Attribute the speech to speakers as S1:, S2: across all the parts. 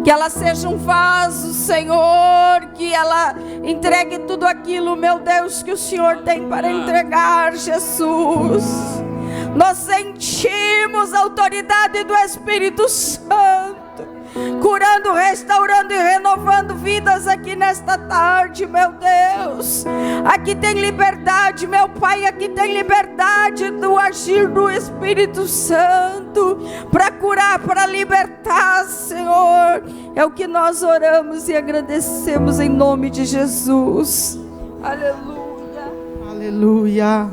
S1: Que ela seja um vaso, Senhor, que ela entregue tudo aquilo, meu Deus, que o Senhor tem para entregar, Jesus. Nós sentimos a autoridade do Espírito Santo, curando, restaurando e renovando vidas aqui nesta tarde, meu Deus. Aqui tem liberdade, meu Pai, aqui tem liberdade do agir do Espírito Santo, para curar, para libertar, Senhor. É o que nós oramos e agradecemos em nome de Jesus. Aleluia.
S2: Aleluia.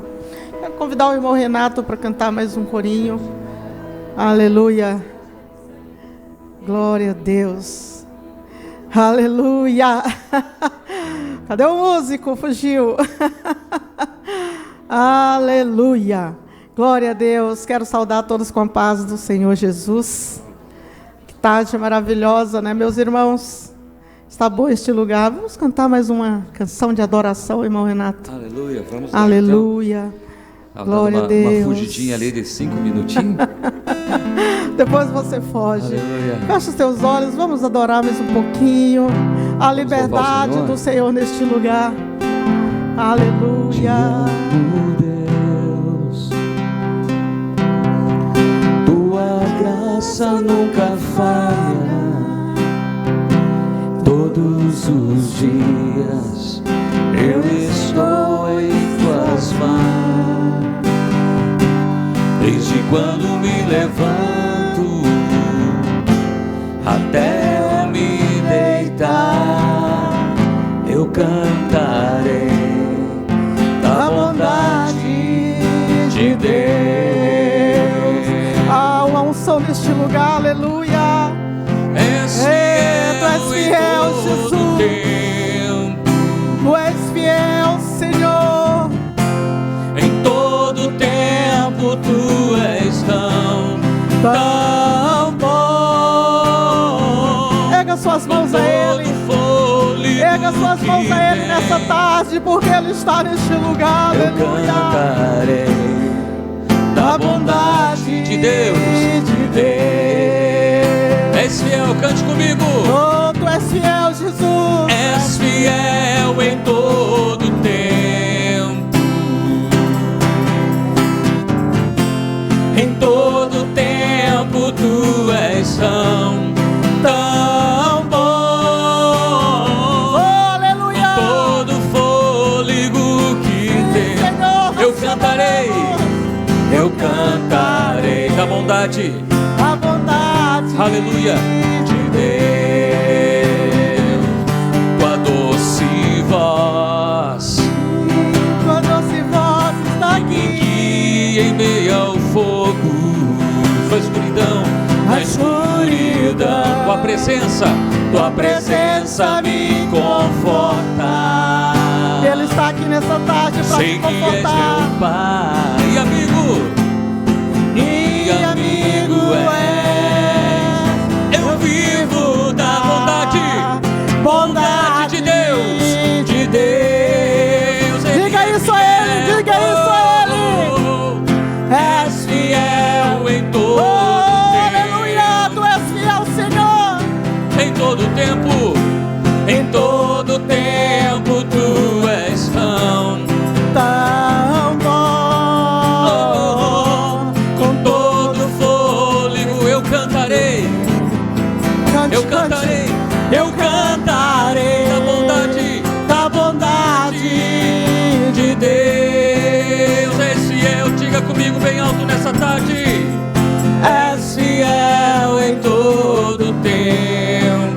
S2: Quero convidar o irmão Renato para cantar mais um corinho. Aleluia. Glória a Deus. Aleluia. Cadê o músico? Fugiu. Aleluia. Glória a Deus. Quero saudar todos com a paz do Senhor Jesus. Que tarde maravilhosa, né, meus irmãos? Está bom este lugar. Vamos cantar mais uma canção de adoração, irmão Renato.
S3: Aleluia. Vamos lá.
S2: Aleluia.
S3: Então.
S2: Glória a Deus.
S3: Uma fugidinha ali de 5 minutinhos.
S2: Depois você foge.
S3: Aleluia.
S2: Fecha os teus olhos, vamos adorar mais um pouquinho. A liberdade do Senhor neste lugar. Aleluia.
S4: Deus, tua graça nunca falha. Todos os dias eu estou em tuas mãos. Desde quando me levanto até eu me deitar, eu cantarei da bondade de Deus.
S2: Há uma unção neste lugar, aleluia.
S4: Tu és fiel,
S2: Jesus.
S4: tempo.
S2: Tu és fiel, Senhor.
S4: Em todo tempo tu és tão bom.
S2: Erga suas mãos a Ele. Erga suas mãos a Ele nessa tarde, porque Ele está neste lugar.
S4: Eu
S2: Aleluia.
S4: cantarei da bondade
S3: de Deus.
S2: De Deus.
S3: És fiel, cante comigo.
S2: Oh, tu és fiel, Jesus.
S4: És fiel em todo tempo. Em todo tempo tu és tão bom.
S2: Oh, aleluia.
S4: Todo fôlego que tem,
S2: Senhor,
S4: eu cantarei
S3: Da bondade.
S2: a bondade.
S3: Aleluia.
S4: de Deus. Tua doce voz
S2: Tua doce voz está
S4: me
S2: aqui.
S4: guia em meio ao fogo,
S3: Sua escuridão.
S4: a escuridão.
S3: Tua
S4: Tua presença me conforta.
S2: Ele está aqui nessa tarde para
S4: Sei
S2: te
S4: que és
S2: confortar.
S4: meu Pai
S3: E amigo.
S4: e amigo és. Eu vivo da bondade de Deus. De Deus.
S2: Diga isso a Ele, diga isso a Ele.
S4: És fiel em todo
S2: Oh, aleluia, tu és fiel, Senhor.
S4: tempo. Em todo tempo. Em todo tempo tu és tão
S2: Tão bom.
S4: com todo fôlego eu cantarei.
S2: Cante,
S4: Eu cantarei. Eu cantarei
S2: da bondade.
S4: de Deus. És fiel, diga comigo bem alto nessa tarde. És fiel em todo tempo.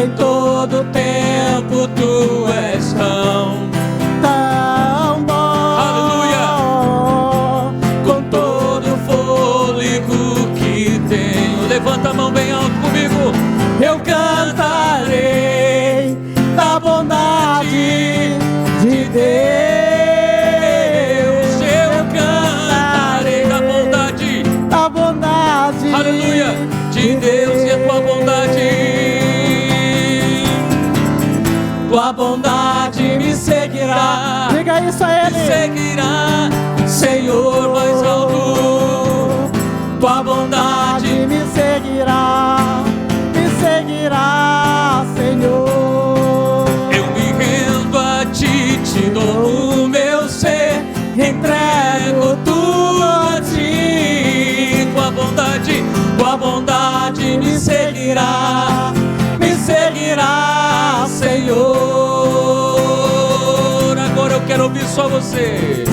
S4: Em todo tempo tu és tão
S2: Tão bom.
S4: Aleluia. Com todo fôlego que tenho. Levanta a mão bem alto comigo. Eu cantarei da bondade de Deus. Eu cantarei da bondade
S3: só você.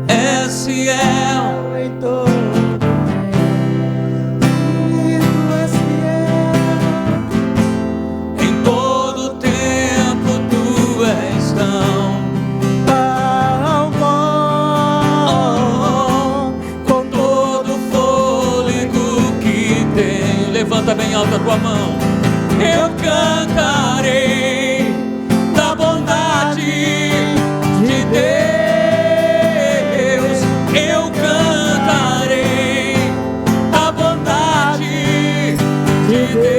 S3: És fiel
S2: em todo e tu és fiel.
S3: em todo tempo, tu és tão
S2: bom,
S3: com todo o fôlego que tenho. Levanta bem alta a tua mão. Eu cantarei da bondade de Deus. Eu cantarei da bondade de Deus.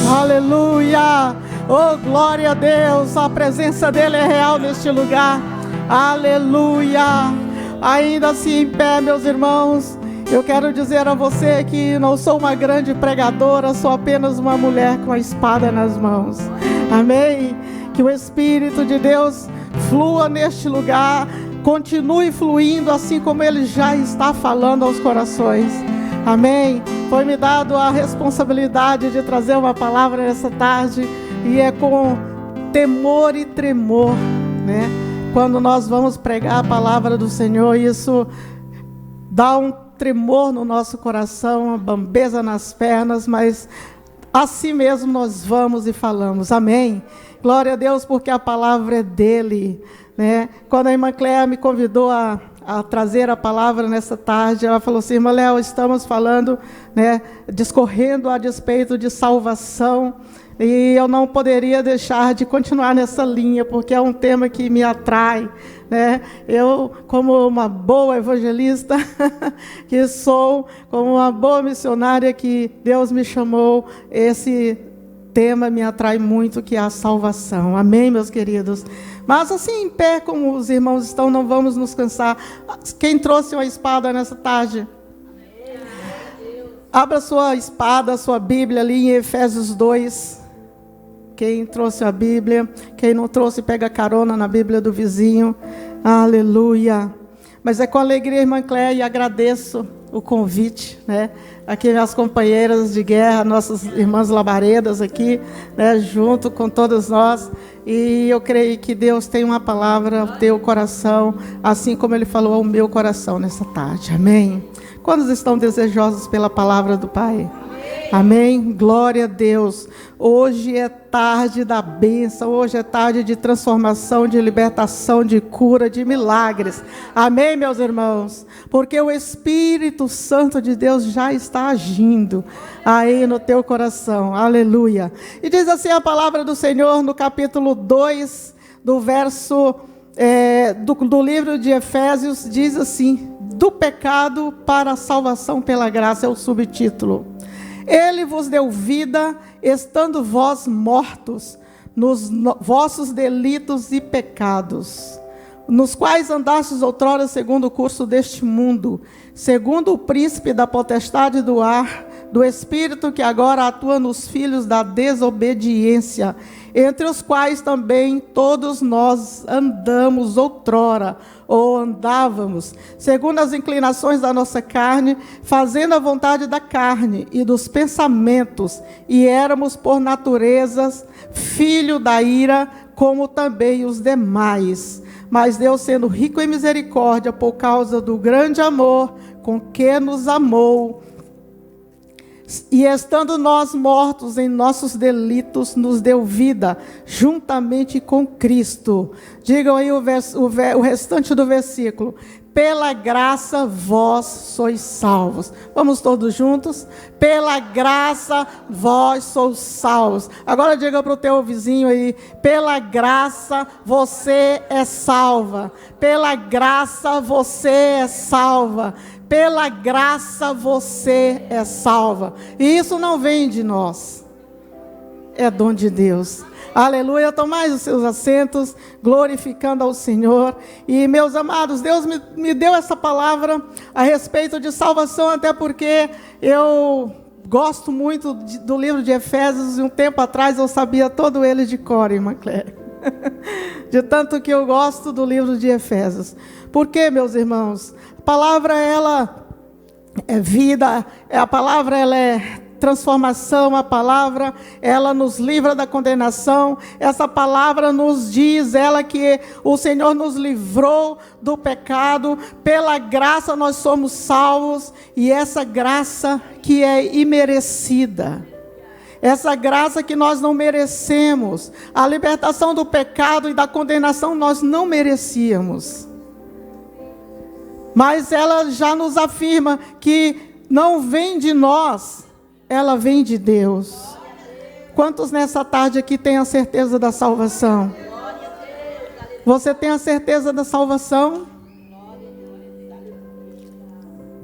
S2: aleluia, oh glória a Deus, a presença dele é real neste lugar, aleluia. Ainda assim em pé, meus irmãos, eu quero dizer a você que não sou uma grande pregadora, sou apenas uma mulher com a espada nas mãos, amém? Que o Espírito de Deus flua neste lugar, continue fluindo assim como ele já está falando aos corações, amém? Foi-me dado a responsabilidade de trazer uma palavra nessa tarde, e é com temor e tremor, né? Quando nós vamos pregar a palavra do Senhor, isso dá um tremor no nosso coração, uma bambeza nas pernas, mas assim mesmo nós vamos e falamos, amém? Glória a Deus, porque a palavra é dele, né? Quando a irmã Cléia me convidou a trazer a palavra nessa tarde, ela falou assim: irmã Léo, estamos falando, né, discorrendo a respeito de salvação, e eu não poderia deixar de continuar nessa linha, porque é um tema que me atrai, né? Eu, como uma boa evangelista que sou, como uma boa missionária que Deus me chamou, esse tema me atrai muito, que é a salvação, amém, meus queridos? Mas assim, em pé, como os irmãos estão, não vamos nos cansar. Quem trouxe uma espada nessa tarde? Abra sua espada, sua Bíblia ali em Efésios 2. Quem trouxe a Bíblia, quem não trouxe, pega carona na Bíblia do vizinho. Aleluia. Mas é com alegria, irmã Cléia, e agradeço o convite, né? Aqui minhas companheiras de guerra, nossas irmãs labaredas aqui, né? Junto com todos nós. E eu creio que Deus tem uma palavra ao teu coração, assim como Ele falou ao meu coração nessa tarde. Amém? Quantos estão desejosos pela palavra do Pai? Amém? Glória a Deus. Hoje é tarde da bênção, hoje é tarde de transformação, de libertação, de cura, de milagres. Amém, meus irmãos? Porque o Espírito Santo de Deus já está agindo aí no teu coração. Aleluia. E diz assim a palavra do Senhor no capítulo 2, do verso do livro de Efésios, diz assim: do pecado para a salvação pela graça, é o subtítulo. Ele vos deu vida, estando vós mortos nos vossos delitos e pecados, nos quais andastes outrora segundo o curso deste mundo, segundo o príncipe da potestade do ar, do espírito que agora atua nos filhos da desobediência, entre os quais também todos nós andamos outrora, ou andávamos, segundo as inclinações da nossa carne, fazendo a vontade da carne e dos pensamentos, e éramos por natureza filho da ira, como também os demais. Mas Deus, sendo rico em misericórdia, por causa do grande amor com que nos amou, e estando nós mortos em nossos delitos, nos deu vida juntamente com Cristo. Digam aí o restante do versículo: pela graça vós sois salvos. Vamos todos juntos? Pela graça vós sois salvos. Agora diga para o teu vizinho aí: pela graça você é salva. Pela graça você é salva. Pela graça você é salva. E isso não vem de nós, é dom de Deus. Aleluia. Tomai os seus assentos, glorificando ao Senhor. E meus amados, Deus me deu essa palavra a respeito de salvação, até porque eu gosto muito do livro de Efésios, e um tempo atrás eu sabia todo ele de cor, irmã Cléia. De tanto que eu gosto do livro de Efésios. Por quê, meus irmãos? A palavra, ela é vida, a palavra, ela é transformação, a palavra, ela nos livra da condenação. Essa palavra nos diz, ela que o Senhor nos livrou do pecado, pela graça nós somos salvos, e essa graça que é imerecida, essa graça que nós não merecemos, a libertação do pecado e da condenação nós não merecíamos, mas ela já nos afirma que não vem de nós, ela vem de Deus. Quantos nessa tarde aqui têm a certeza da salvação? Você tem a certeza da salvação?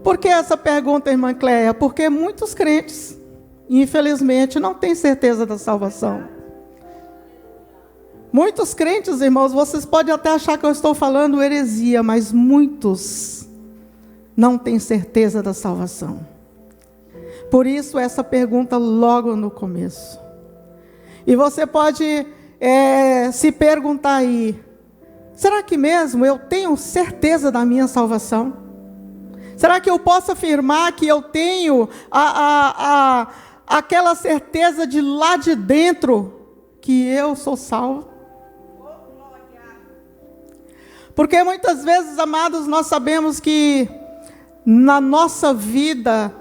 S2: Por que essa pergunta, irmã Cléia? Porque muitos crentes, infelizmente, não têm certeza da salvação. Muitos crentes, irmãos, vocês podem até achar que eu estou falando heresia, mas muitos não têm certeza da salvação. Por isso essa pergunta logo no começo. E você pode se perguntar aí, será que mesmo eu tenho certeza da minha salvação? Será que eu posso afirmar que eu tenho aquela certeza de lá de dentro que eu sou salvo? Porque muitas vezes, amados, nós sabemos que na nossa vida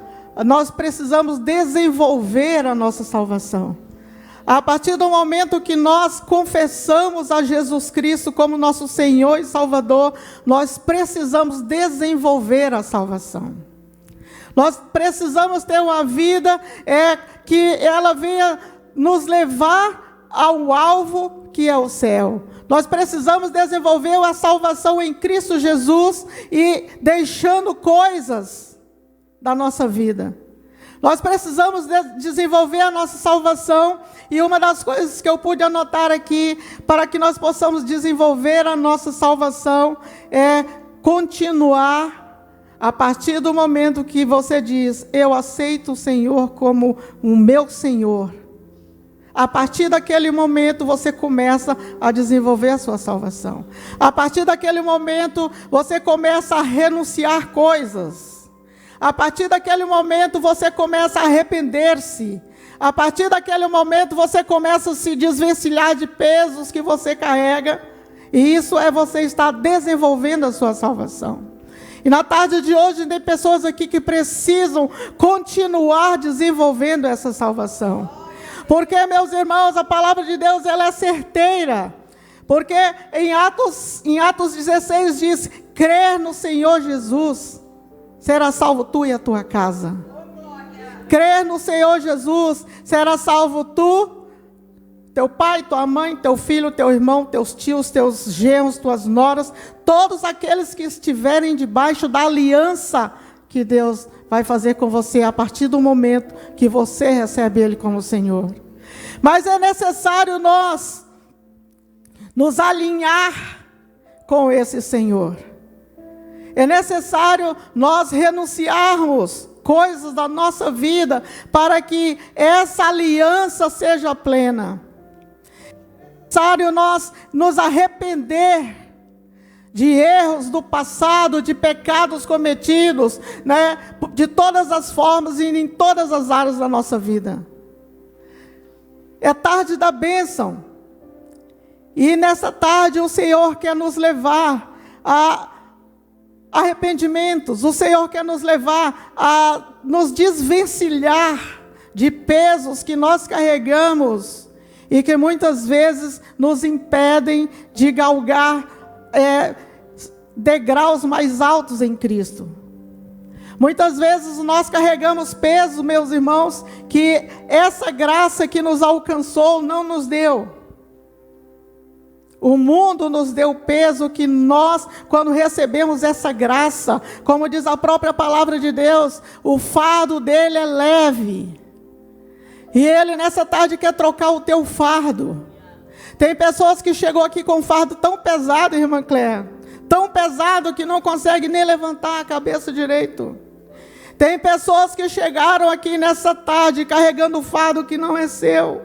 S2: nós precisamos desenvolver a nossa salvação. A partir do momento que nós confessamos a Jesus Cristo como nosso Senhor e Salvador, nós precisamos desenvolver a salvação. Nós precisamos ter uma vida que ela venha nos levar ao alvo que é o céu. Nós precisamos desenvolver a salvação em Cristo Jesus e deixando coisas da nossa vida. Nós precisamos desenvolver a nossa salvação, e uma das coisas que eu pude anotar aqui, para que nós possamos desenvolver a nossa salvação, é continuar a partir do momento que você diz, eu aceito o Senhor como o meu Senhor. A partir daquele momento você começa a desenvolver a sua salvação. A partir daquele momento você começa a renunciar coisas. A partir daquele momento você começa a arrepender-se. A partir daquele momento você começa a se desvencilhar de pesos que você carrega. E isso é você estar desenvolvendo a sua salvação. E na tarde de hoje tem pessoas aqui que precisam continuar desenvolvendo essa salvação. Porque, meus irmãos, a palavra de Deus ela é certeira. Porque em Atos 16 diz, crer no Senhor Jesus, será salvo tu e a tua casa. Crer no Senhor Jesus, será salvo tu, teu pai, tua mãe, teu filho, teu irmão, teus tios, teus genros, tuas noras, todos aqueles que estiverem debaixo da aliança que Deus vai fazer com você a partir do momento que você recebe Ele como Senhor. Mas é necessário nós nos alinhar com esse Senhor. É necessário nós renunciarmos coisas da nossa vida para que essa aliança seja plena. É necessário nós nos arrepender de erros do passado, de pecados cometidos, né, de todas as formas e em todas as áreas da nossa vida. É tarde da bênção. E nessa tarde o Senhor quer nos levar a arrependimentos. O Senhor quer nos levar a nos desvencilhar de pesos que nós carregamos e que muitas vezes nos impedem de galgar degraus mais altos em Cristo. Muitas vezes nós carregamos peso, meus irmãos, que essa graça que nos alcançou não nos deu. O mundo nos deu peso que nós, quando recebemos essa graça, como diz a própria palavra de Deus, o fardo dele é leve. E ele nessa tarde quer trocar o teu fardo. Tem pessoas que chegou aqui com um fardo tão pesado, irmã Cléia, tão pesado que não consegue nem levantar a cabeça direito. Tem pessoas que chegaram aqui nessa tarde carregando o fardo que não é seu.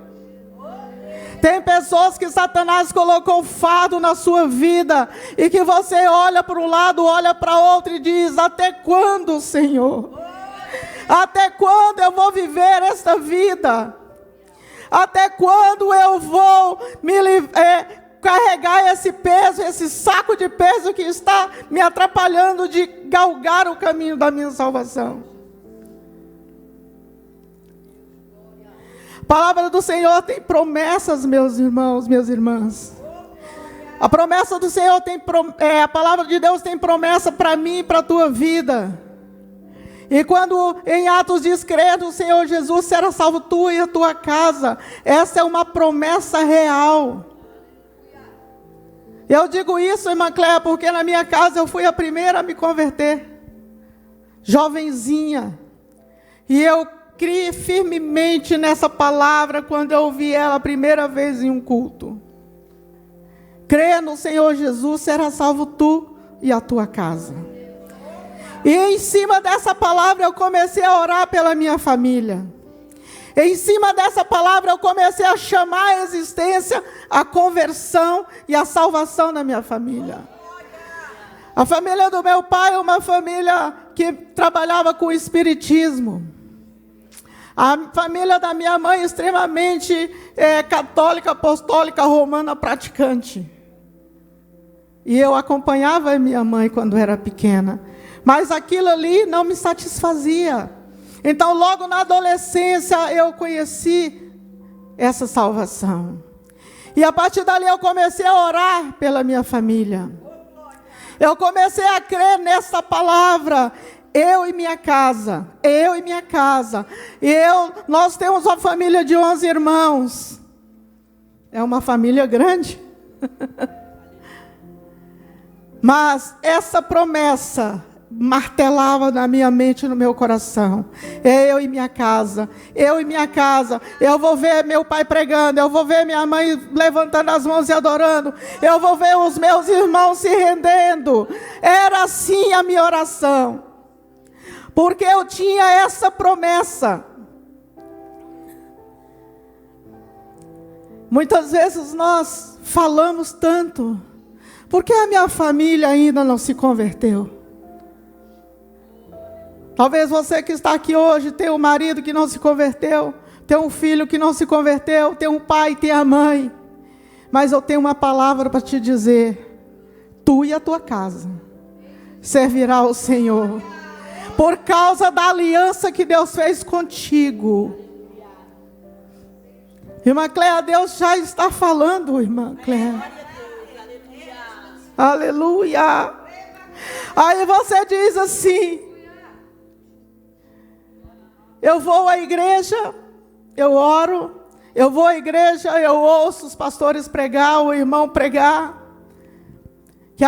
S2: Tem pessoas que Satanás colocou fardo na sua vida e que você olha para um lado, olha para outro e diz, até quando, Senhor? Até quando eu vou viver esta vida? Até quando eu vou carregar esse peso, esse saco de peso que está me atrapalhando de galgar o caminho da minha salvação? A palavra do Senhor tem promessas, meus irmãos, minhas irmãs. A promessa do Senhor a palavra de Deus tem promessa para mim e para a tua vida. E quando em Atos diz, crê no Senhor Jesus, será salvo tu e a tua casa. Essa é uma promessa real. Eu digo isso, irmã Cléia, porque na minha casa eu fui a primeira a me converter. Jovenzinha. E eu criei firmemente nessa palavra quando eu ouvi ela a primeira vez em um culto. Crê no Senhor Jesus, será salvo tu e a tua casa. E em cima dessa palavra eu comecei a orar pela minha família. Em cima dessa palavra eu comecei a chamar a existência, a conversão e a salvação da minha família. A família do meu pai é uma família que trabalhava com espiritismo. A família da minha mãe extremamente católica, apostólica, romana, praticante. E eu acompanhava a minha mãe quando era pequena. Mas aquilo ali não me satisfazia. Então, logo na adolescência, eu conheci essa salvação. E a partir dali eu comecei a orar pela minha família. Eu comecei a crer nessa palavra. Eu e minha casa. Eu e minha casa. Nós temos uma família de 11 irmãos. É uma família grande. Mas essa promessa martelava na minha mente e no meu coração. Eu e minha casa. Eu e minha casa. Eu vou ver meu pai pregando. Eu vou ver minha mãe levantando as mãos e adorando. Eu vou ver os meus irmãos se rendendo. Era assim a minha oração. Porque eu tinha essa promessa. Muitas vezes nós falamos tanto. Por que a minha família ainda não se converteu? Talvez você que está aqui hoje tem um marido que não se converteu, tem um filho que não se converteu, tem um pai, tem a mãe. Mas eu tenho uma palavra para te dizer. Tu e a tua casa servirá ao Senhor. Por causa da aliança que Deus fez contigo. Irmã Cléia, Deus já está falando, irmã Cléia. Aleluia. Aí você diz assim: eu vou à igreja, eu oro, eu vou à igreja, eu ouço os pastores pregar, o irmão pregar, que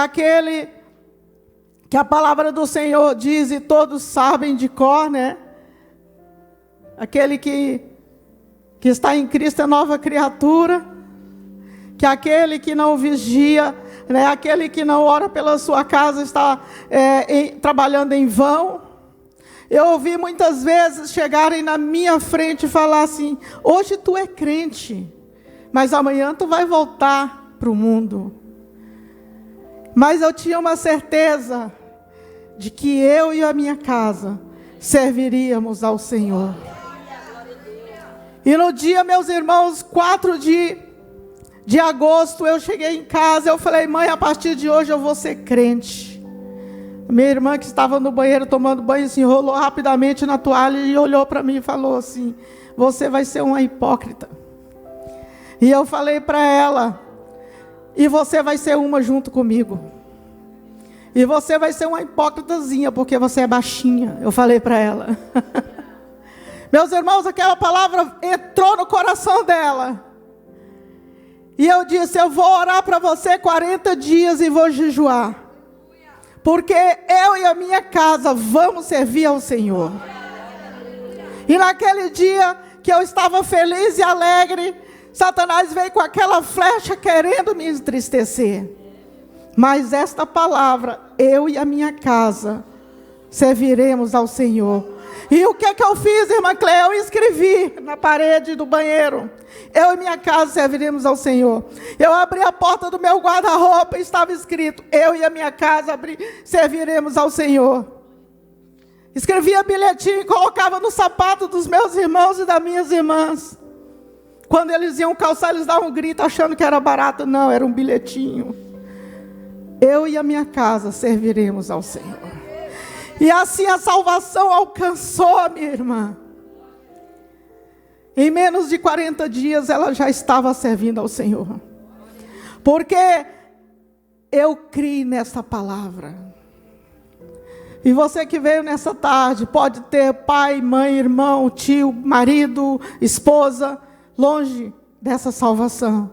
S2: a palavra do Senhor diz, e todos sabem de cor, né? Aquele que está em Cristo é nova criatura, que aquele que não vigia, né, aquele que não ora pela sua casa está trabalhando em vão. Eu ouvi muitas vezes chegarem na minha frente e falar assim: hoje tu é crente, mas amanhã tu vai voltar para o mundo. Mas eu tinha uma certeza de que eu e a minha casa serviríamos ao Senhor. E no dia, meus irmãos, 4 de agosto, eu cheguei em casa, eu falei: mãe, a partir de hoje eu vou ser crente. Minha irmã, que estava no banheiro tomando banho, se enrolou rapidamente na toalha e olhou para mim e falou assim: você vai ser uma hipócrita. E eu falei para ela: e você vai ser uma junto comigo. E você vai ser uma hipócritazinha, porque você é baixinha. Eu falei para ela. Meus irmãos, aquela palavra entrou no coração dela. E eu disse: eu vou orar para você 40 dias e vou jejuar. Porque eu e a minha casa vamos servir ao Senhor. E naquele dia que eu estava feliz e alegre, Satanás veio com aquela flecha querendo me entristecer. Mas esta palavra, eu e a minha casa serviremos ao Senhor. E o que eu fiz, irmã Cléia? Eu escrevi na parede do banheiro: eu e minha casa serviremos ao Senhor. Eu abri a porta do meu guarda-roupa e estava escrito: eu e a minha casa serviremos ao Senhor. Escrevia bilhetinho e colocava no sapato dos meus irmãos e das minhas irmãs. Quando eles iam calçar, eles davam um grito achando que era barato. Não, era um bilhetinho. Eu e a minha casa serviremos ao Senhor. E assim a salvação alcançou a minha irmã. Em menos de 40 dias ela já estava servindo ao Senhor. Porque eu criei nessa palavra. E você que veio nessa tarde, pode ter pai, mãe, irmão, tio, marido, esposa, longe dessa salvação.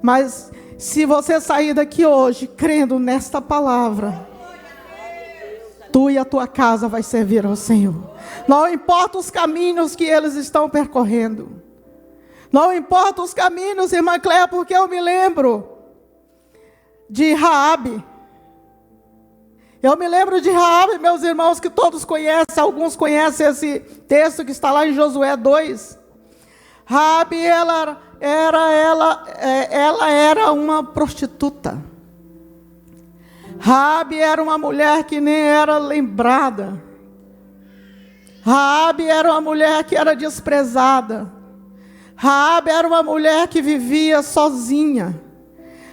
S2: Mas se você sair daqui hoje crendo nesta palavra, tu e a tua casa vai servir ao Senhor. Não importa os caminhos que eles estão percorrendo. Não importa os caminhos, irmã Cléia, porque eu me lembro de Raabe. Eu me lembro de Raabe, meus irmãos, que todos conhecem, alguns conhecem esse texto que está lá em Josué 2. Raabe, ela era uma prostituta. Raabe era uma mulher que nem era lembrada. Raabe era uma mulher que era desprezada. Raabe era uma mulher que vivia sozinha.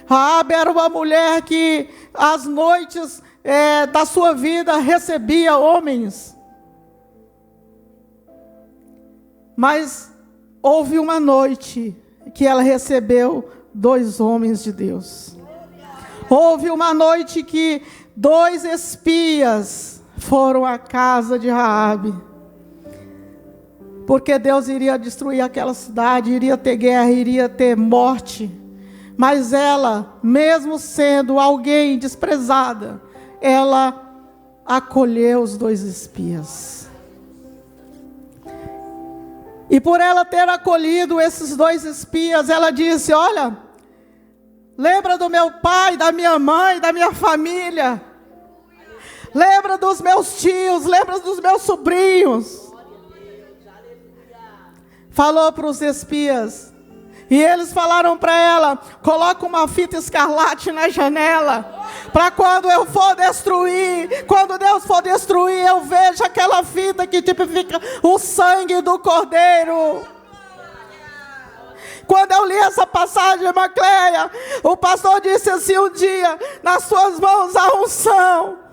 S2: Raabe era uma mulher que às noites da sua vida recebia homens. Mas houve uma noite que ela recebeu 2 homens de Deus. Houve uma noite que 2 espias foram à casa de Raabe. Porque Deus iria destruir aquela cidade, iria ter guerra, iria ter morte. Mas ela, mesmo sendo alguém desprezada, ela acolheu os 2 espias. E por ela ter acolhido esses 2 espias, ela disse: olha, lembra do meu pai, da minha mãe, da minha família. Lembra dos meus tios, lembra dos meus sobrinhos. Falou para os espias. E eles falaram para ela: coloca uma fita escarlate na janela, para quando eu for destruir, quando Deus for destruir, eu vejo aquela fita que tipifica o sangue do Cordeiro. Quando eu li essa passagem, irmã Cléia, o pastor disse assim um dia: nas suas mãos a unção.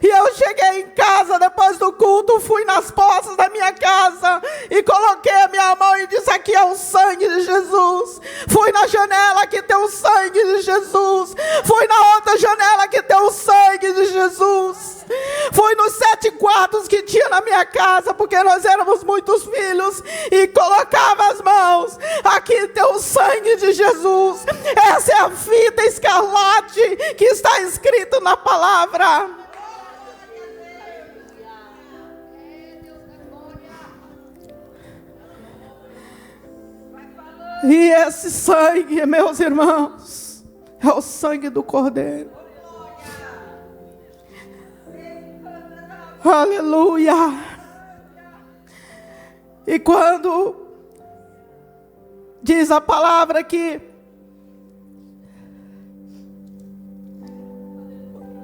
S2: E eu cheguei em casa depois do culto, fui nas portas da minha casa e coloquei a minha mão e disse: aqui é o sangue de Jesus. Fui na janela que tem o sangue de Jesus. Fui na outra janela que tem o sangue de Jesus. Fui nos 7 quartos que tinha na minha casa, porque nós éramos muitos filhos, e colocava as mãos: aqui tem o sangue de Jesus. Essa é a fita escarlate que está escrito na palavra. E esse sangue, meus irmãos, é o sangue do Cordeiro. Aleluia. E quando diz a palavra que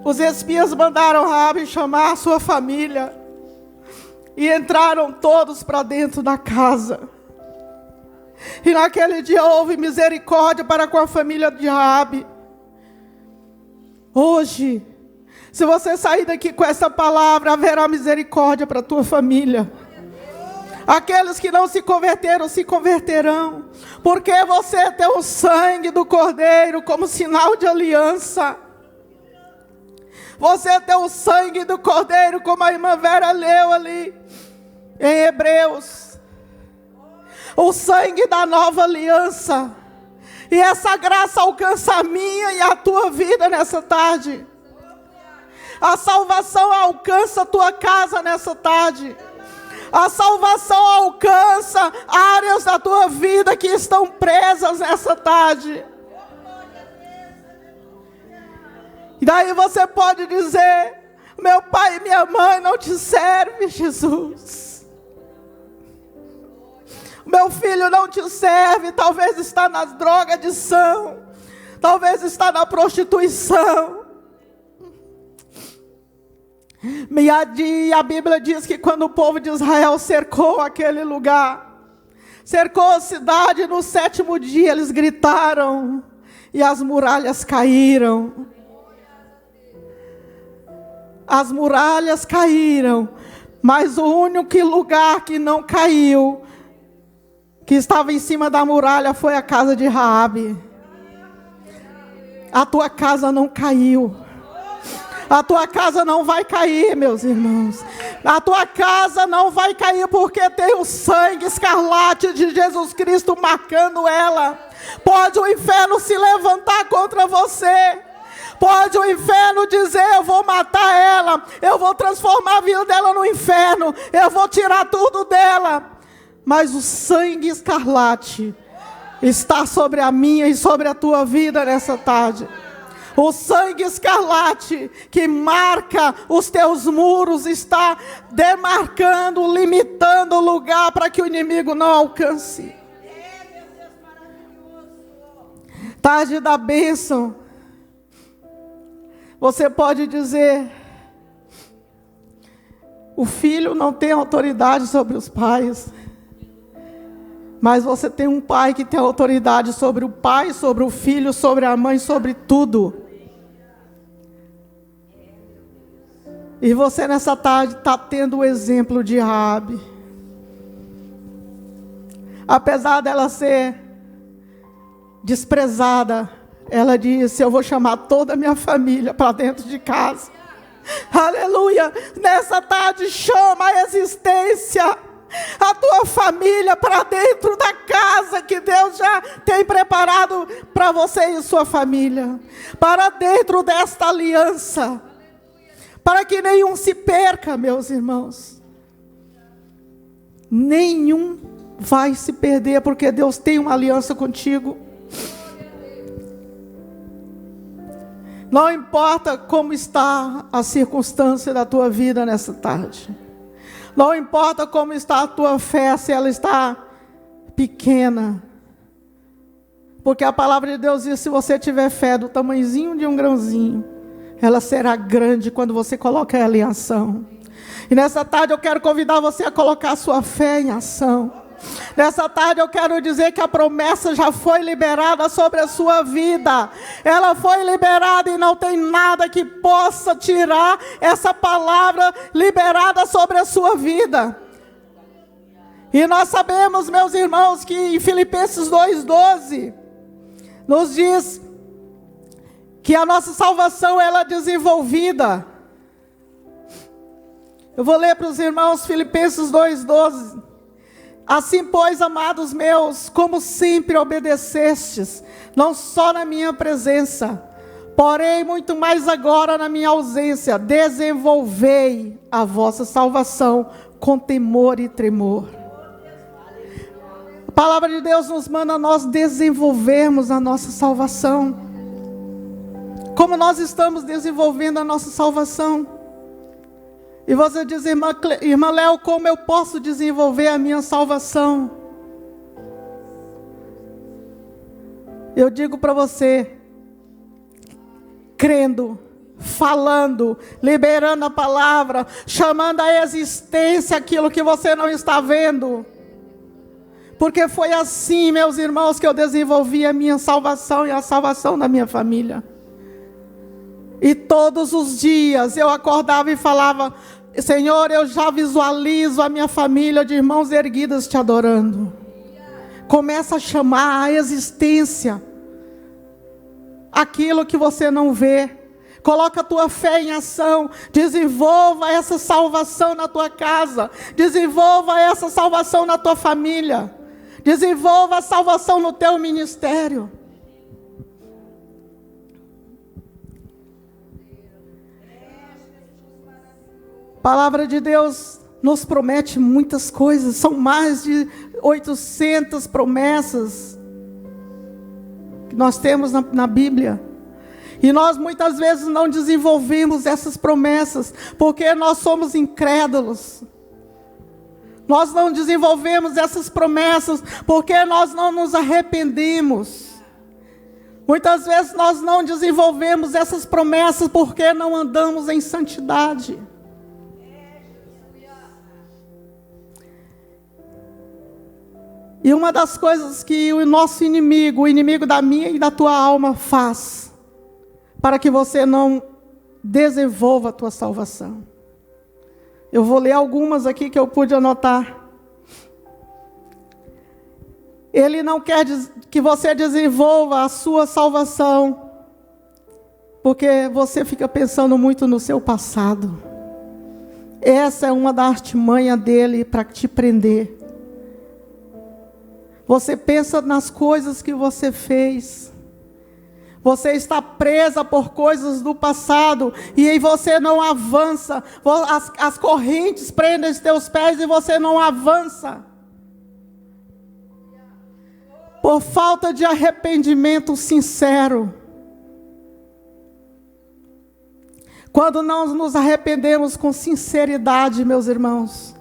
S2: os espias mandaram Raabe chamar a sua família, e entraram todos para dentro da casa. E naquele dia houve misericórdia para com a família de Raabe. Hoje, se você sair daqui com essa palavra, haverá misericórdia para a tua família. Aqueles que não se converteram, se converterão. Porque você tem o sangue do Cordeiro como sinal de aliança. Você tem o sangue do Cordeiro, como a irmã Vera leu ali em Hebreus. O sangue da nova aliança. E essa graça alcança a minha e a tua vida nessa tarde. A salvação alcança a tua casa nessa tarde. A salvação alcança áreas da tua vida que estão presas nessa tarde. E daí você pode dizer: meu pai e minha mãe não te servem, Jesus. Meu filho não te serve, talvez está nas drogas de adição, talvez está na prostituição. E a Bíblia diz que quando o povo de Israel cercou aquele lugar, cercou a cidade, no 7º dia eles gritaram e as muralhas caíram. As muralhas caíram, mas o único lugar que não caiu, que estava em cima da muralha, foi a casa de Raabe. A tua casa não caiu. A tua casa não vai cair, meus irmãos. A tua casa não vai cair porque tem o sangue escarlate de Jesus Cristo marcando ela. Pode o inferno se levantar contra você. Pode o inferno dizer: eu vou matar ela, eu vou transformar a vida dela no inferno, eu vou tirar tudo dela. Mas o sangue escarlate está sobre a minha e sobre a tua vida nessa tarde. O sangue escarlate que marca os teus muros está demarcando, limitando o lugar para que o inimigo não alcance. Tarde da bênção. Você pode dizer: o filho não tem autoridade sobre os pais. Mas você tem um pai que tem autoridade sobre o pai, sobre o filho, sobre a mãe, sobre tudo. E você nessa tarde está tendo o exemplo de Raabe. Apesar dela ser desprezada, ela disse: eu vou chamar toda a minha família para dentro de casa. Aleluia! Nessa tarde chama a existência, a tua família para dentro da casa que Deus já tem preparado para você e sua família. Para dentro desta aliança. Para que nenhum se perca, meus irmãos. Nenhum vai se perder, porque Deus tem uma aliança contigo. Não importa como está a circunstância da tua vida nessa tarde. Não importa como está a tua fé, se ela está pequena. Porque a palavra de Deus diz: se você tiver fé do tamanhozinho de um grãozinho, ela será grande quando você coloca ela em ação. E nessa tarde eu quero convidar você a colocar a sua fé em ação. Nessa tarde eu quero dizer que a promessa já foi liberada sobre a sua vida. Ela foi liberada e não tem nada que possa tirar essa palavra liberada sobre a sua vida. E nós sabemos, meus irmãos, que em Filipenses 2:12 nos diz que a nossa salvação ela é desenvolvida. Eu vou ler para os irmãos Filipenses 2:12. Assim, pois, amados meus, como sempre obedecestes, não só na minha presença, porém muito mais agora na minha ausência, desenvolvei a vossa salvação com temor e tremor. A palavra de Deus nos manda nós desenvolvermos a nossa salvação. Como nós estamos desenvolvendo a nossa salvação? E você diz: irmã Léo, como eu posso desenvolver a minha salvação? Eu digo para você: crendo, falando, liberando a palavra, chamando à existência aquilo que você não está vendo. Porque foi assim, meus irmãos, que eu desenvolvi a minha salvação e a salvação da minha família. E todos os dias eu acordava e falava: Senhor, eu já visualizo a minha família de irmãos erguidas te adorando. Começa a chamar à existência aquilo que você não vê. Coloca a tua fé em ação. Desenvolva essa salvação na tua casa. Desenvolva essa salvação na tua família. Desenvolva a salvação no teu ministério. A palavra de Deus nos promete muitas coisas. São mais de 800 promessas que nós temos na Bíblia. E nós muitas vezes não desenvolvemos essas promessas porque nós somos incrédulos. Nós não desenvolvemos essas promessas porque nós não nos arrependemos. Muitas vezes nós não desenvolvemos essas promessas porque não andamos em santidade. E uma das coisas que o nosso inimigo, o inimigo da minha e da tua alma faz, para que você não desenvolva a tua salvação. Eu vou ler algumas aqui que eu pude anotar. Ele não quer que você desenvolva a sua salvação, porque você fica pensando muito no seu passado. Essa é uma das artimanhas dele para te prender. Você pensa nas coisas que você fez. Você está presa por coisas do passado e aí você não avança. As correntes prendem os teus pés e você não avança. Por falta de arrependimento sincero. Quando nós nos arrependemos com sinceridade, meus irmãos,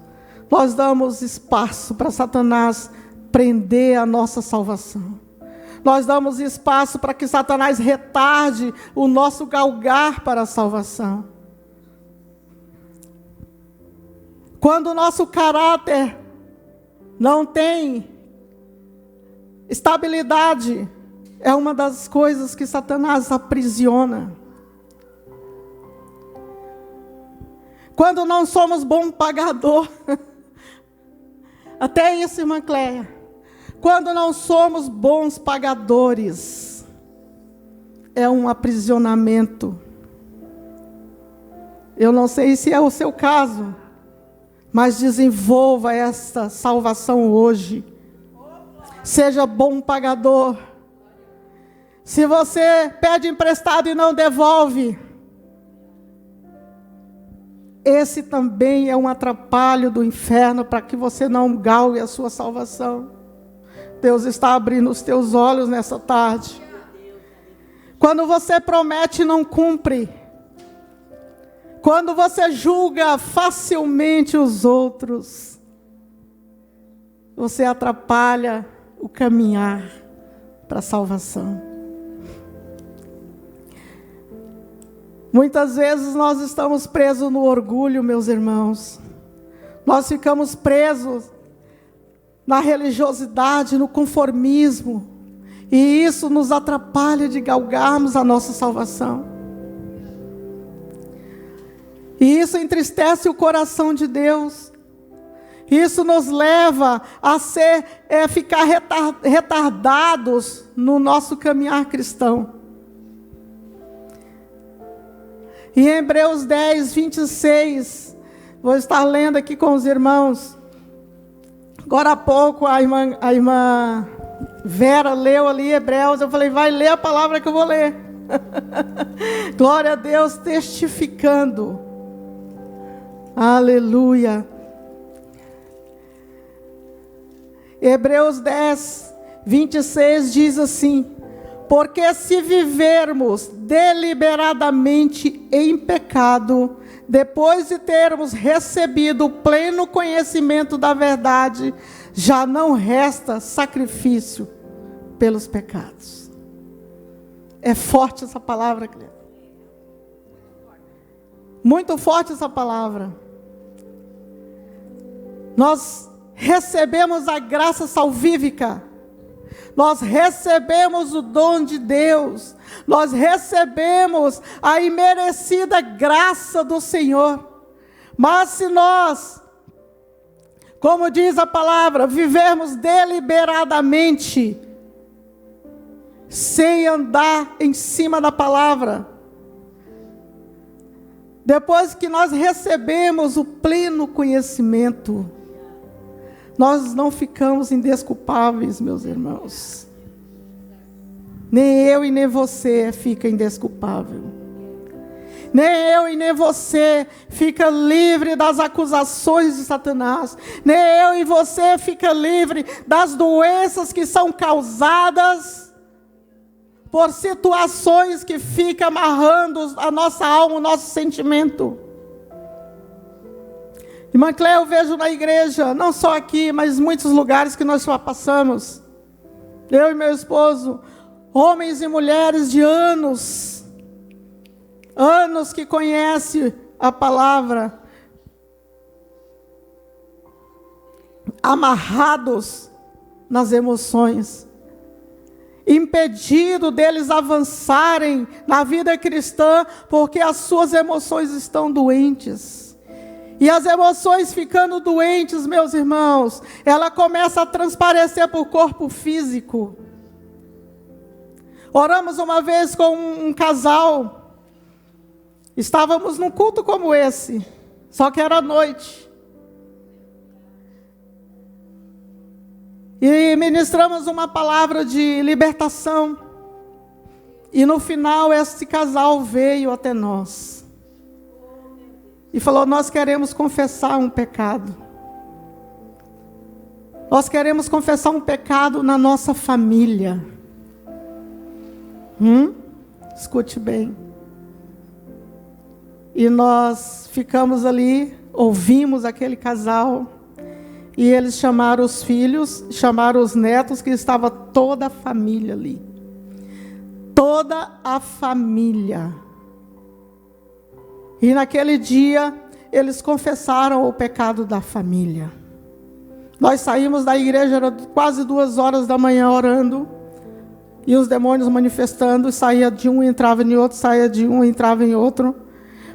S2: nós damos espaço para Satanás prender a nossa salvação. Nós damos espaço para que Satanás retarde o nosso galgar para a salvação. Quando o nosso caráter não tem estabilidade, é uma das coisas que Satanás aprisiona. Quando não somos bom pagador, até isso, irmã Cléia. Quando não somos bons pagadores, é um aprisionamento. Eu não sei se é o seu caso, mas desenvolva essa salvação hoje. Seja bom pagador. Se você pede emprestado e não devolve, esse também é um atrapalho do inferno para que você não galgue a sua salvação. Deus está abrindo os teus olhos nessa tarde. Quando você promete e não cumpre. Quando você julga facilmente os outros. Você atrapalha o caminhar para a salvação. Muitas vezes nós estamos presos no orgulho, meus irmãos. Nós ficamos presos na religiosidade, no conformismo. E isso nos atrapalha de galgarmos a nossa salvação. E isso entristece o coração de Deus. Isso nos leva a ficar retardados no nosso caminhar cristão. E em Hebreus 10, 26, vou estar lendo aqui com os irmãos. Agora há pouco a irmã Vera leu ali Hebreus, eu falei, vai ler a palavra que eu vou ler. Glória a Deus, testificando. Aleluia. Hebreus 10, 26 diz assim: porque se vivermos deliberadamente em pecado, depois de termos recebido o pleno conhecimento da verdade, já não resta sacrifício pelos pecados. É forte essa palavra, Cleber. Muito forte essa palavra. Nós recebemos a graça salvífica. Nós recebemos o dom de Deus. Nós recebemos a imerecida graça do Senhor. Mas se nós, como diz a palavra, vivermos deliberadamente, sem andar em cima da palavra, depois que nós recebemos o pleno conhecimento, nós não ficamos indesculpáveis, meus irmãos. Nem eu e nem você fica indesculpável. Nem eu e nem você fica livre das acusações de Satanás. Nem eu e você fica livre das doenças que são causadas por situações que ficam amarrando a nossa alma, o nosso sentimento. Irmã Cléia, eu vejo na igreja, não só aqui, mas em muitos lugares que nós passamos, eu e meu esposo, homens e mulheres de anos que conhecem a palavra, amarrados nas emoções, impedido deles avançarem na vida cristã, porque as suas emoções estão doentes. E as emoções ficando doentes, meus irmãos, ela começa a transparecer para o corpo físico. Oramos uma vez com um casal, estávamos num culto como esse, só que era noite. E ministramos uma palavra de libertação. E no final, esse casal veio até nós. E falou: nós queremos confessar um pecado. Nós queremos confessar um pecado na nossa família. Escute bem. E nós ficamos ali, ouvimos aquele casal. E eles chamaram os filhos, chamaram os netos, que estava toda a família ali. Toda a família. E naquele dia, eles confessaram o pecado da família. Nós saímos da igreja, era quase 2 horas da manhã orando. E os demônios manifestando, saía de um, entrava em outro, saía de um, entrava em outro.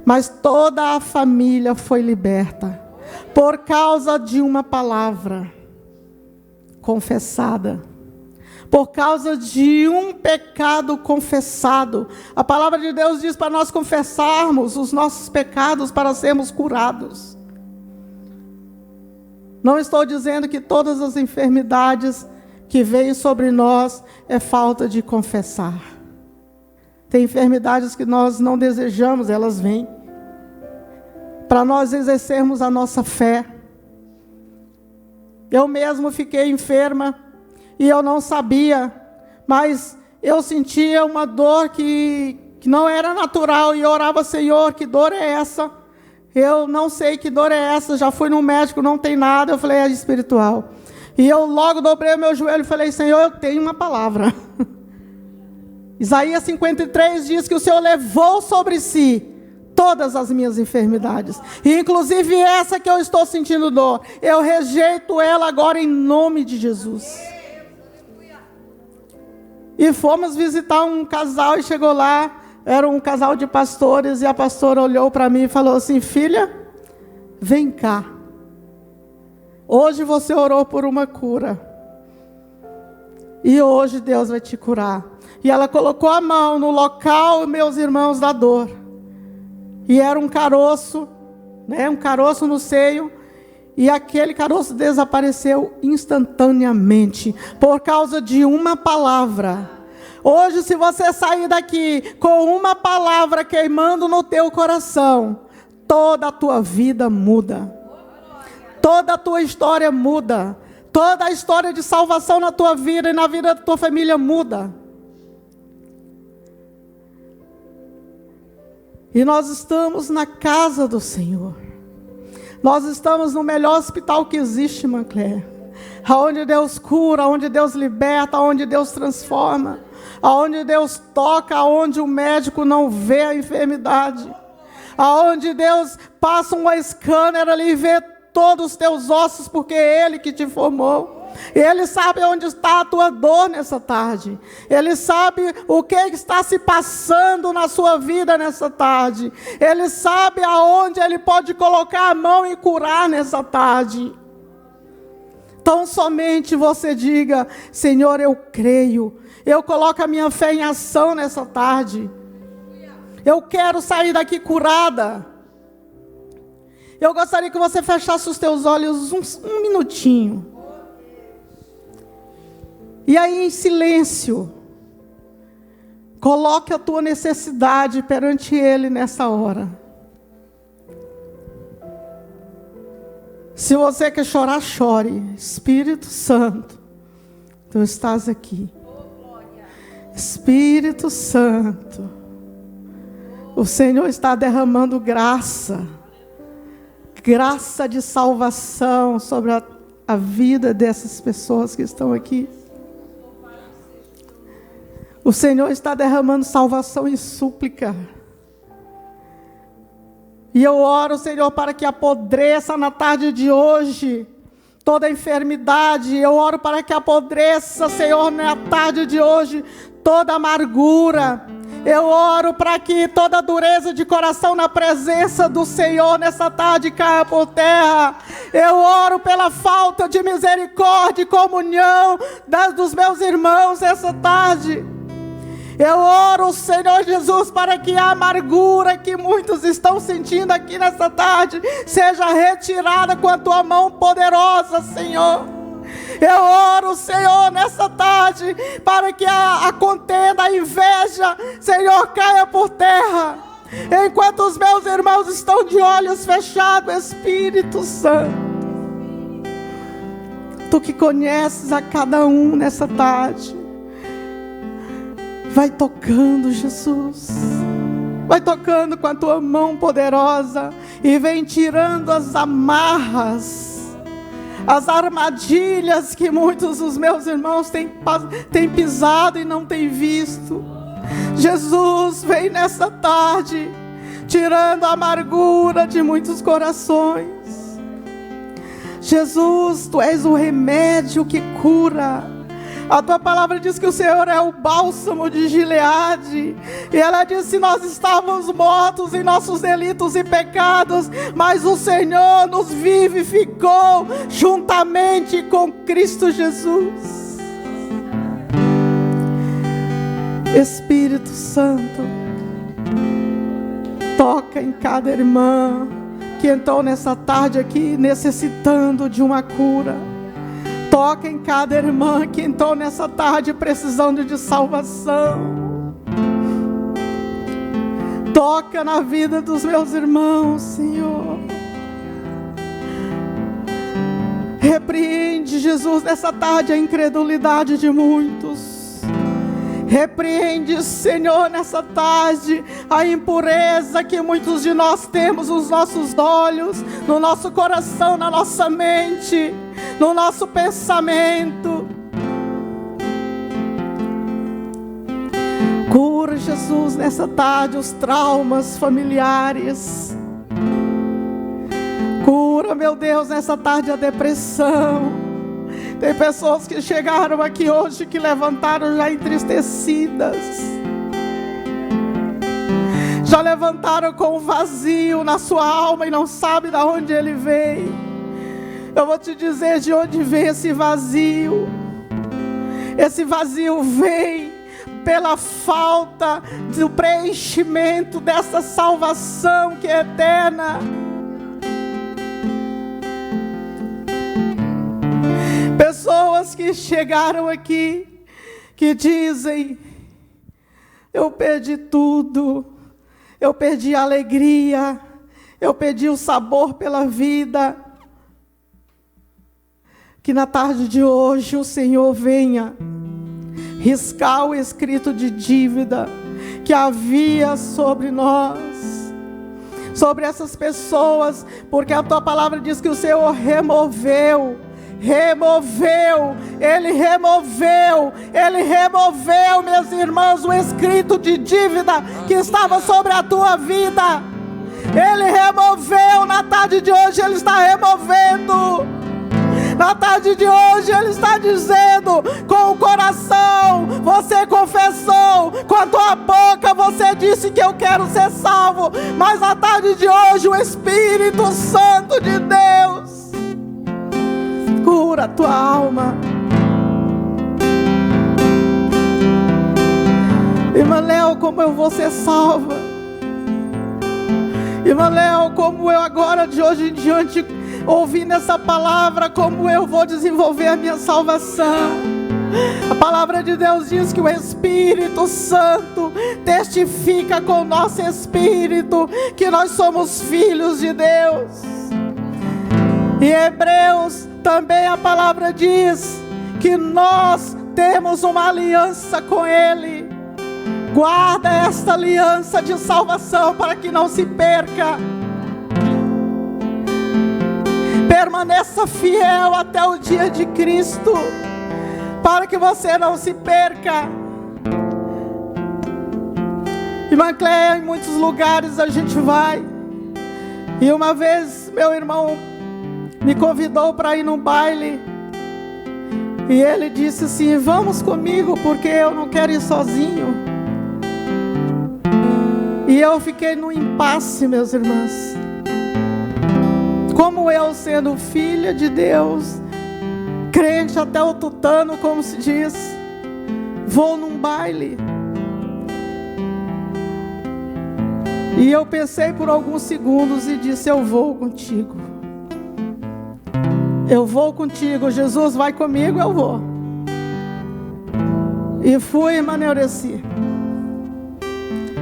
S2: Mas toda a família foi liberta. Por causa de uma palavra confessada. Por causa de um pecado confessado. A palavra de Deus diz para nós confessarmos os nossos pecados para sermos curados. Não estou dizendo que todas as enfermidades que veio sobre nós é falta de confessar. Tem enfermidades que nós não desejamos, elas vêm. Para nós exercermos a nossa fé. Eu mesmo fiquei enferma e eu não sabia, mas eu sentia uma dor que não era natural e eu orava: Senhor, que dor é essa? Eu não sei que dor é essa, já fui no médico, não tem nada. Eu falei: é espiritual. E eu logo dobrei o meu joelho e falei: Senhor, eu tenho uma palavra. Isaías 53 diz que o Senhor levou sobre si todas as minhas enfermidades, e inclusive essa que eu estou sentindo dor, eu rejeito ela agora em nome de Jesus. E fomos visitar um casal e chegou lá, era um casal de pastores, e a pastora olhou para mim e falou assim: filha, vem cá, hoje você orou por uma cura, e hoje Deus vai te curar. E ela colocou a mão no local, meus irmãos, da dor. E era um caroço, né? Um caroço no seio. E aquele caroço desapareceu instantaneamente, por causa de uma palavra. Hoje, se você sair daqui com uma palavra queimando no teu coração, toda a tua vida muda. Toda a tua história muda. Toda a história de salvação na tua vida e na vida da tua família muda. E nós estamos na casa do Senhor. Nós estamos no melhor hospital que existe, irmã Cléia. Aonde Deus cura, aonde Deus liberta, aonde Deus transforma, aonde Deus toca, aonde o médico não vê a enfermidade, aonde Deus passa um scanner ali e vê todos os teus ossos, porque é Ele que te formou. Ele sabe onde está a tua dor nessa tarde. Ele sabe o que está se passando na sua vida nessa tarde. Ele sabe aonde Ele pode colocar a mão e curar nessa tarde. Então somente você diga: Senhor, eu creio. Eu coloco a minha fé em ação nessa tarde. Eu quero sair daqui curada. Eu gostaria que você fechasse os teus olhos um minutinho. E aí, em silêncio, coloque a tua necessidade perante Ele nessa hora. Se você quer chorar, chore. Espírito Santo, Tu estás aqui. Espírito Santo, o Senhor está derramando graça. Graça de salvação sobre a vida dessas pessoas que estão aqui. O Senhor está derramando salvação e súplica. E eu oro, Senhor, para que apodreça na tarde de hoje toda enfermidade. Eu oro para que apodreça, Senhor, na tarde de hoje, toda amargura. Eu oro para que toda dureza de coração na presença do Senhor nessa tarde caia por terra. Eu oro pela falta de misericórdia e comunhão dos meus irmãos nessa tarde. Eu oro, Senhor Jesus, para que a amargura que muitos estão sentindo aqui nessa tarde seja retirada com a tua mão poderosa, Senhor. Eu oro, Senhor, nessa tarde, para que a contenda, a inveja, Senhor, caia por terra. Enquanto os meus irmãos estão de olhos fechados, Espírito Santo, Tu que conheces a cada um nessa tarde, vai tocando, Jesus. Vai tocando com a Tua mão poderosa e vem tirando as amarras, as armadilhas que muitos dos meus irmãos têm pisado e não têm visto. Jesus, vem nessa tarde, tirando a amargura de muitos corações. Jesus, Tu és o remédio que cura. A Tua palavra diz que o Senhor é o bálsamo de Gileade. E ela diz: se nós estávamos mortos em nossos delitos e pecados, mas o Senhor nos vivificou juntamente com Cristo Jesus. Espírito Santo, toca em cada irmã que entrou nessa tarde aqui necessitando de uma cura. Toca em cada irmã que entrou nessa tarde precisando de salvação. Toca na vida dos meus irmãos, Senhor. Repreende, Jesus, nessa tarde a incredulidade de muitos. Repreende, Senhor, nessa tarde a impureza que muitos de nós temos nos nossos olhos, no nosso coração, na nossa mente, no nosso pensamento. Cura, Jesus, nessa tarde os traumas familiares. Cura, meu Deus, nessa tarde a depressão. Tem pessoas que chegaram aqui hoje que levantaram já entristecidas, já levantaram com um vazio na sua alma e não sabe de onde ele vem. Eu vou te dizer de onde vem esse vazio. Esse vazio vem pela falta do preenchimento dessa salvação que é eterna. Pessoas que chegaram aqui, que dizem: eu perdi tudo, eu perdi a alegria, eu perdi o sabor pela vida. Que na tarde de hoje o Senhor venha riscar o escrito de dívida que havia sobre nós, sobre essas pessoas, porque a Tua palavra diz que o Senhor removeu, Ele removeu, meus irmãos, o escrito de dívida que estava sobre a tua vida. Ele removeu. Na tarde de hoje Ele está removendo. Na tarde de hoje Ele está dizendo: com o coração você confessou, com a tua boca você disse que eu quero ser salvo, mas na tarde de hoje o Espírito Santo de Deus cura a tua alma. Irmã Léo, como eu vou ser salva? Irmã Léo, como eu agora de hoje em diante, ouvindo essa palavra, como eu vou desenvolver a minha salvação? A palavra de Deus diz que o Espírito Santo testifica com o nosso espírito que nós somos filhos de Deus. Em Hebreus também a palavra diz que nós temos uma aliança com Ele. Guarda esta aliança de salvação para que não se perca. Permaneça fiel até o dia de Cristo, para que você não se perca. Irmã Cléia, em muitos lugares a gente vai, e uma vez meu irmão me convidou para ir num baile. E ele disse assim: vamos comigo, porque eu não quero ir sozinho. E eu fiquei no impasse, meus irmãos. Como eu, sendo filha de Deus, crente até o tutano, como se diz, vou num baile. E eu pensei por alguns segundos e disse: eu vou contigo. Eu vou contigo, Jesus vai comigo, eu vou. E fui, maneureci.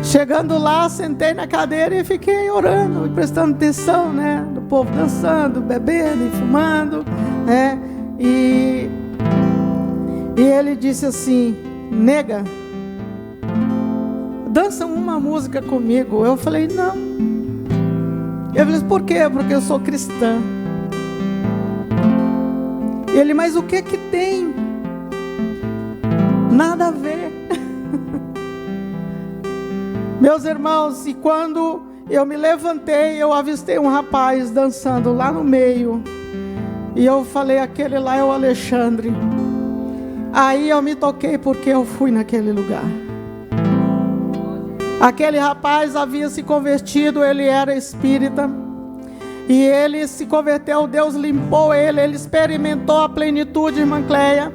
S2: Chegando lá, sentei na cadeira e fiquei orando, prestando atenção, né? Do povo dançando, bebendo e fumando, né? E ele disse assim: nega, dança uma música comigo. Eu falei: não. Eu falei: por quê? Porque eu sou cristã. Ele: mas o que que tem? Nada a ver. Meus irmãos, e quando eu me levantei, eu avistei um rapaz dançando lá no meio. E eu falei: aquele lá é o Alexandre. Aí eu me toquei, porque eu fui naquele lugar. Aquele rapaz havia se convertido, ele era espírita. E ele se converteu, Deus limpou ele, ele experimentou a plenitude, irmã Cleia.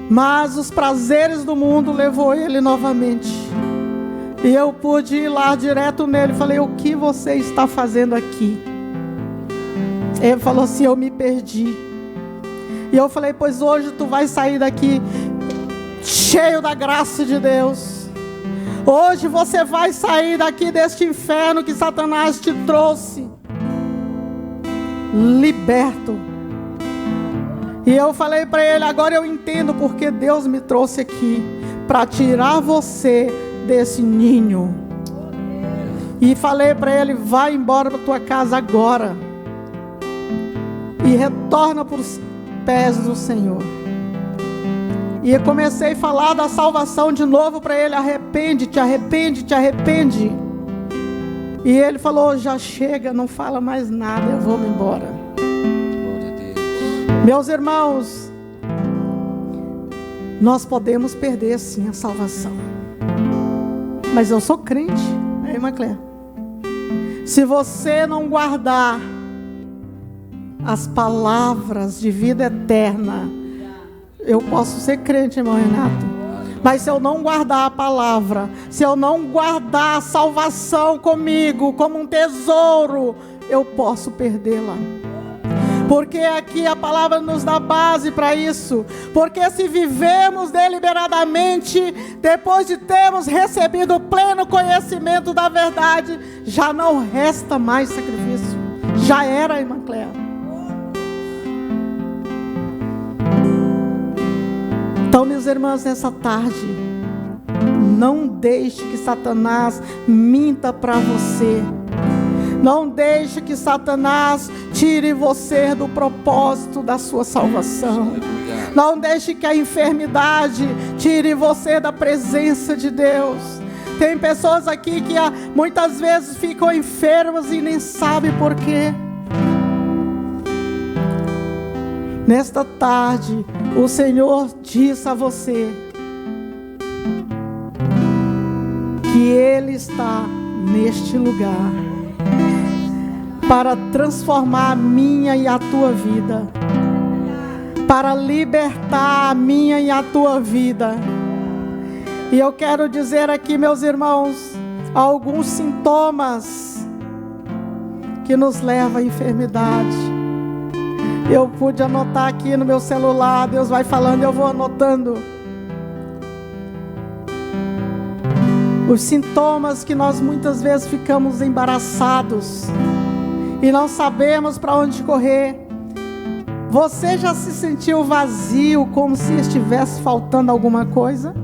S2: Mas os prazeres do mundo levou ele novamente. E eu pude ir lá direto nele, falei: o que você está fazendo aqui? Ele falou assim: eu me perdi. E eu falei: pois hoje tu vai sair daqui cheio da graça de Deus. Hoje você vai sair daqui deste inferno que Satanás te trouxe, liberto. E eu falei para ele: agora eu entendo porque Deus me trouxe aqui, para tirar você desse ninho. E falei para ele: vai embora para tua casa agora e retorna para os pés do Senhor. E eu comecei a falar da salvação de novo para ele: arrepende-te, arrepende-te, arrepende. E ele falou: já chega, não fala mais nada, eu vou me embora.
S4: Glória a Deus.
S2: Meus irmãos, nós podemos perder sim a salvação. Mas eu sou crente, né, irmã Cléia? Se você não guardar as palavras de vida eterna, eu posso ser crente, irmão Renato, mas se eu não guardar a palavra, se eu não guardar a salvação comigo como um tesouro, eu posso perdê-la. Porque aqui a palavra nos dá base para isso. Porque se vivemos deliberadamente, depois de termos recebido o pleno conhecimento da verdade, já não resta mais sacrifício. Já era, irmã Cléia. Então, meus irmãos, nessa tarde, não deixe que Satanás minta para você. Não deixe que Satanás tire você do propósito da sua salvação. Não deixe que a enfermidade tire você da presença de Deus. Tem pessoas aqui que muitas vezes ficam enfermas e nem sabem por quê. Nesta tarde, o Senhor disse a você que Ele está neste lugar para transformar a minha e a tua vida, para libertar a minha e a tua vida. E eu quero dizer aqui, meus irmãos, alguns sintomas que nos levam à enfermidade. Eu pude anotar aqui no meu celular, Deus vai falando, eu vou anotando. Os sintomas que nós muitas vezes ficamos embaraçados e não sabemos para onde correr. Você já se sentiu vazio, como se estivesse faltando alguma coisa?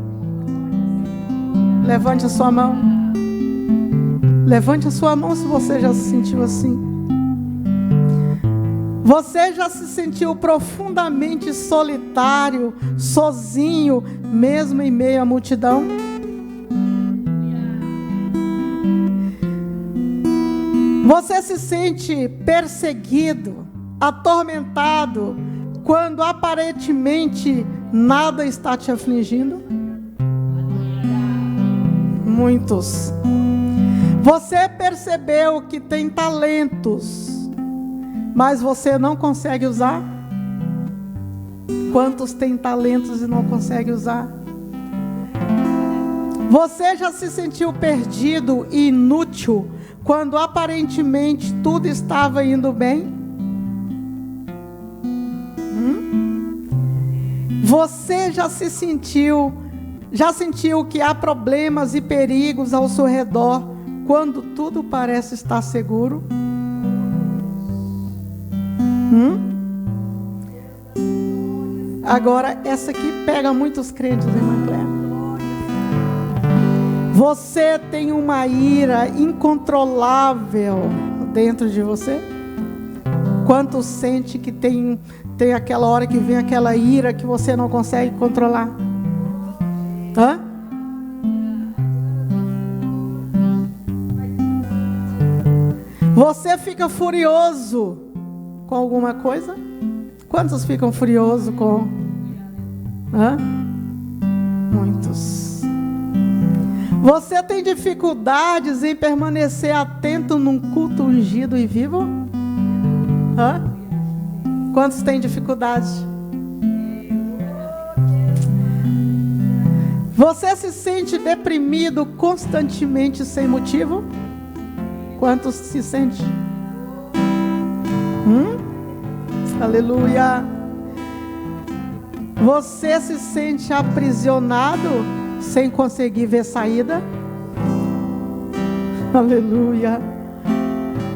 S2: Levante a sua mão. Levante a sua mão se você já se sentiu assim. Você já se sentiu profundamente solitário, sozinho, mesmo em meio à multidão? Você se sente perseguido, atormentado quando aparentemente nada está te afligindo? Muitos. Você percebeu que tem talentos, mas você não consegue usar? Quantos têm talentos e não conseguem usar? Você já se sentiu perdido e inútil quando aparentemente tudo estava indo bem? Você já sentiu que há problemas e perigos ao seu redor quando tudo parece estar seguro? Agora, essa aqui pega muitos crentes, irmã Cléia. Você tem uma ira incontrolável dentro de você? Quanto sente que tem aquela hora que vem aquela ira que você não consegue controlar? Você fica furioso com alguma coisa? Quantos ficam furiosos com? Muitos. Você tem dificuldades em permanecer atento num culto ungido e vivo? Quantos têm dificuldade? Você se sente deprimido constantemente sem motivo? Quantos se sentem? Aleluia. Você se sente aprisionado sem conseguir ver saída? Aleluia.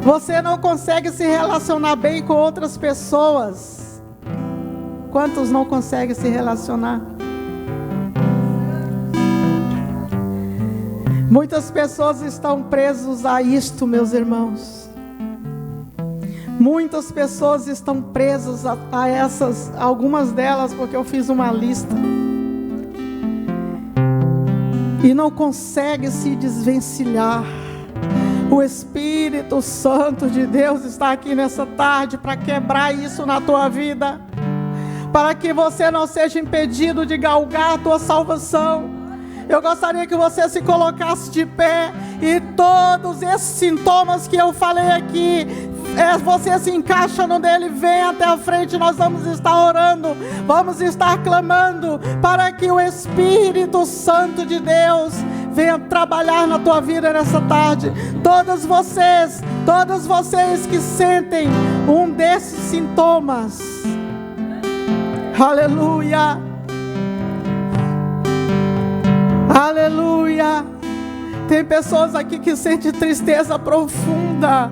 S2: Você não consegue se relacionar bem com outras pessoas? Quantos não conseguem se relacionar? Muitas pessoas estão presas a isto, meus irmãos. Muitas pessoas estão presas a essas, algumas delas, porque eu fiz uma lista. E não consegue se desvencilhar. O Espírito Santo de Deus está aqui nessa tarde para quebrar isso na tua vida, para que você não seja impedido de galgar a tua salvação. Eu gostaria que você se colocasse de pé e todos esses sintomas que eu falei aqui, você se encaixa no dele, vem até a frente, nós vamos estar orando, vamos estar clamando para que o Espírito Santo de Deus venha trabalhar na tua vida nessa tarde. Todos vocês que sentem um desses sintomas, aleluia, aleluia. Tem pessoas aqui que sentem tristeza profunda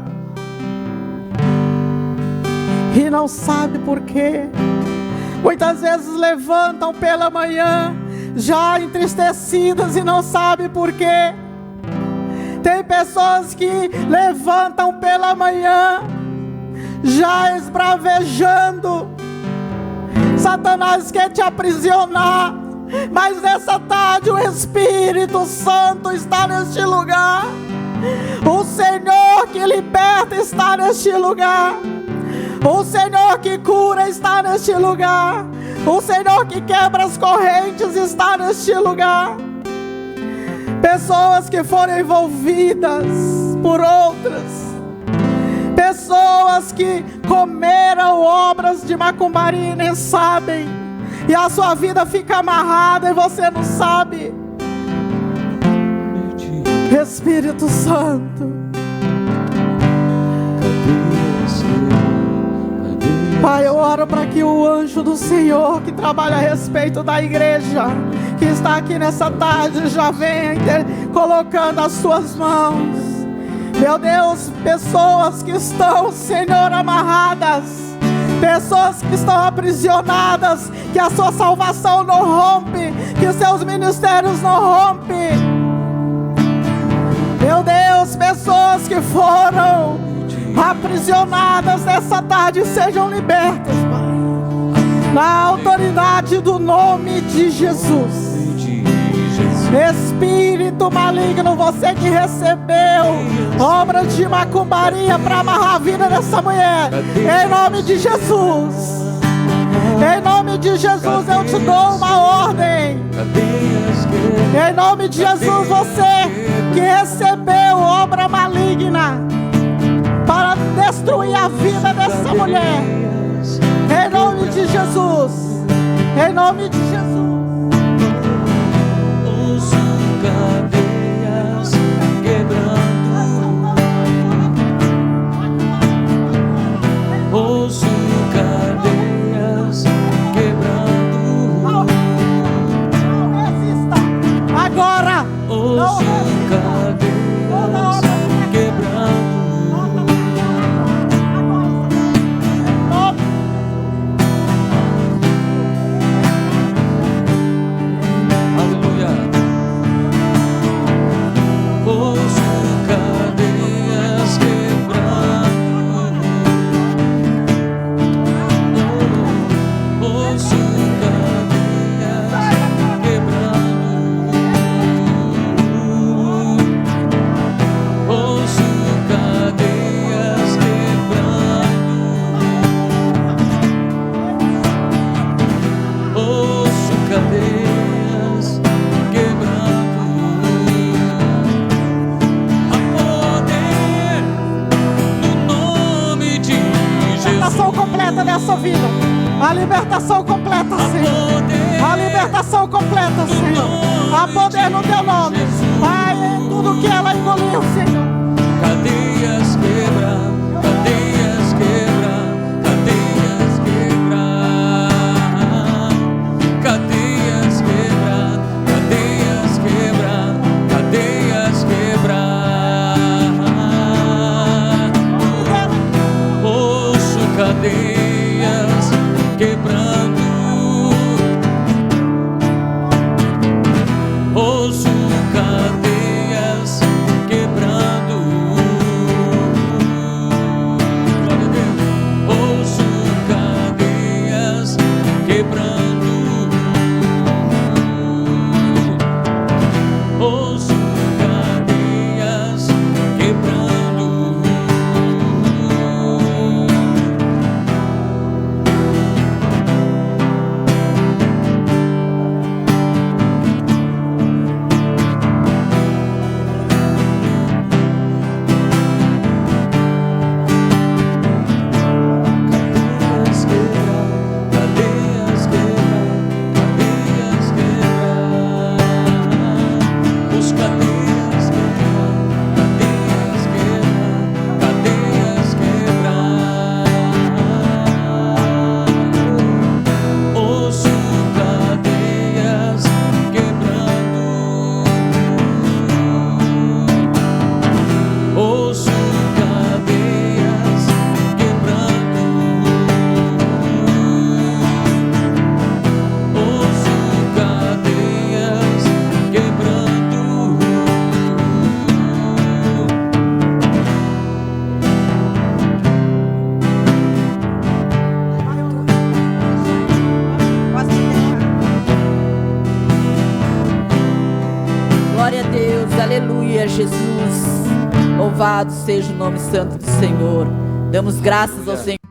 S2: e não sabe por quê. Muitas vezes levantam pela manhã já entristecidas e não sabe por quê. Tem pessoas que levantam pela manhã já esbravejando. Satanás quer te aprisionar, mas nessa tarde o Espírito Santo está neste lugar. O Senhor que liberta está neste lugar. O Senhor que cura está neste lugar. O Senhor que quebra as correntes está neste lugar. Pessoas que foram envolvidas por outras, pessoas que comeram obras de macumbaria e nem sabem, e a sua vida fica amarrada e você não sabe. Espírito Santo, Pai, eu oro para que o anjo do Senhor que trabalha a respeito da igreja, que está aqui nessa tarde, já venha colocando as suas mãos. Meu Deus, pessoas que estão, Senhor, amarradas, pessoas que estão aprisionadas, que a sua salvação não rompe, que os seus ministérios não rompem. Meu Deus, pessoas que foram aprisionadas nessa tarde sejam libertas, Pai, na autoridade do nome de Jesus. Espírito maligno, você que recebeu obra de macumbaria para amarrar a vida dessa mulher, em nome de Jesus. Em nome de Jesus eu te dou uma ordem. Em nome de Jesus, você que recebeu obra maligna para destruir a vida dessa mulher, em nome de Jesus, em nome de Jesus.
S4: Ouço cadeias quebrando, ouço cadeias quebrando.
S2: Não resista agora.
S4: Ouço cadeias quebrando. Aleluia. Ouço cadeias quebrando. Ouço cadeias quebrando. Ouço cadeias quebrando. Ouço cadeias quebrando. Há poder no nome de
S2: Libertação
S4: Jesus.
S2: completa nessa vida. A libertação completa, Senhor. A libertação completa, Senhor. Há poder no teu nome. Pai, em tudo que ela engoliu, Senhor.
S4: Cadeias quebra, cadeias quebra, cadeias quebra, cadeias quebra, cadeias quebra, cadeias quebra. Ouço cadeias quebrando. Ouço cadeias quebrando. Glória a Deus. Ouço cadeias quebrando. Ouço cadeias quebrando. Cadeias quebra, cadeias quebra, os cadeias quebra, cadeias quebra, cadeias quebra. Ouço cadeias quebrando. Ouço cadeias quebrando. Ouço cadeias quebrando.
S1: Glória a Deus, aleluia, Jesus. Louvado seja o nome santo do Senhor. Damos graças ao Senhor.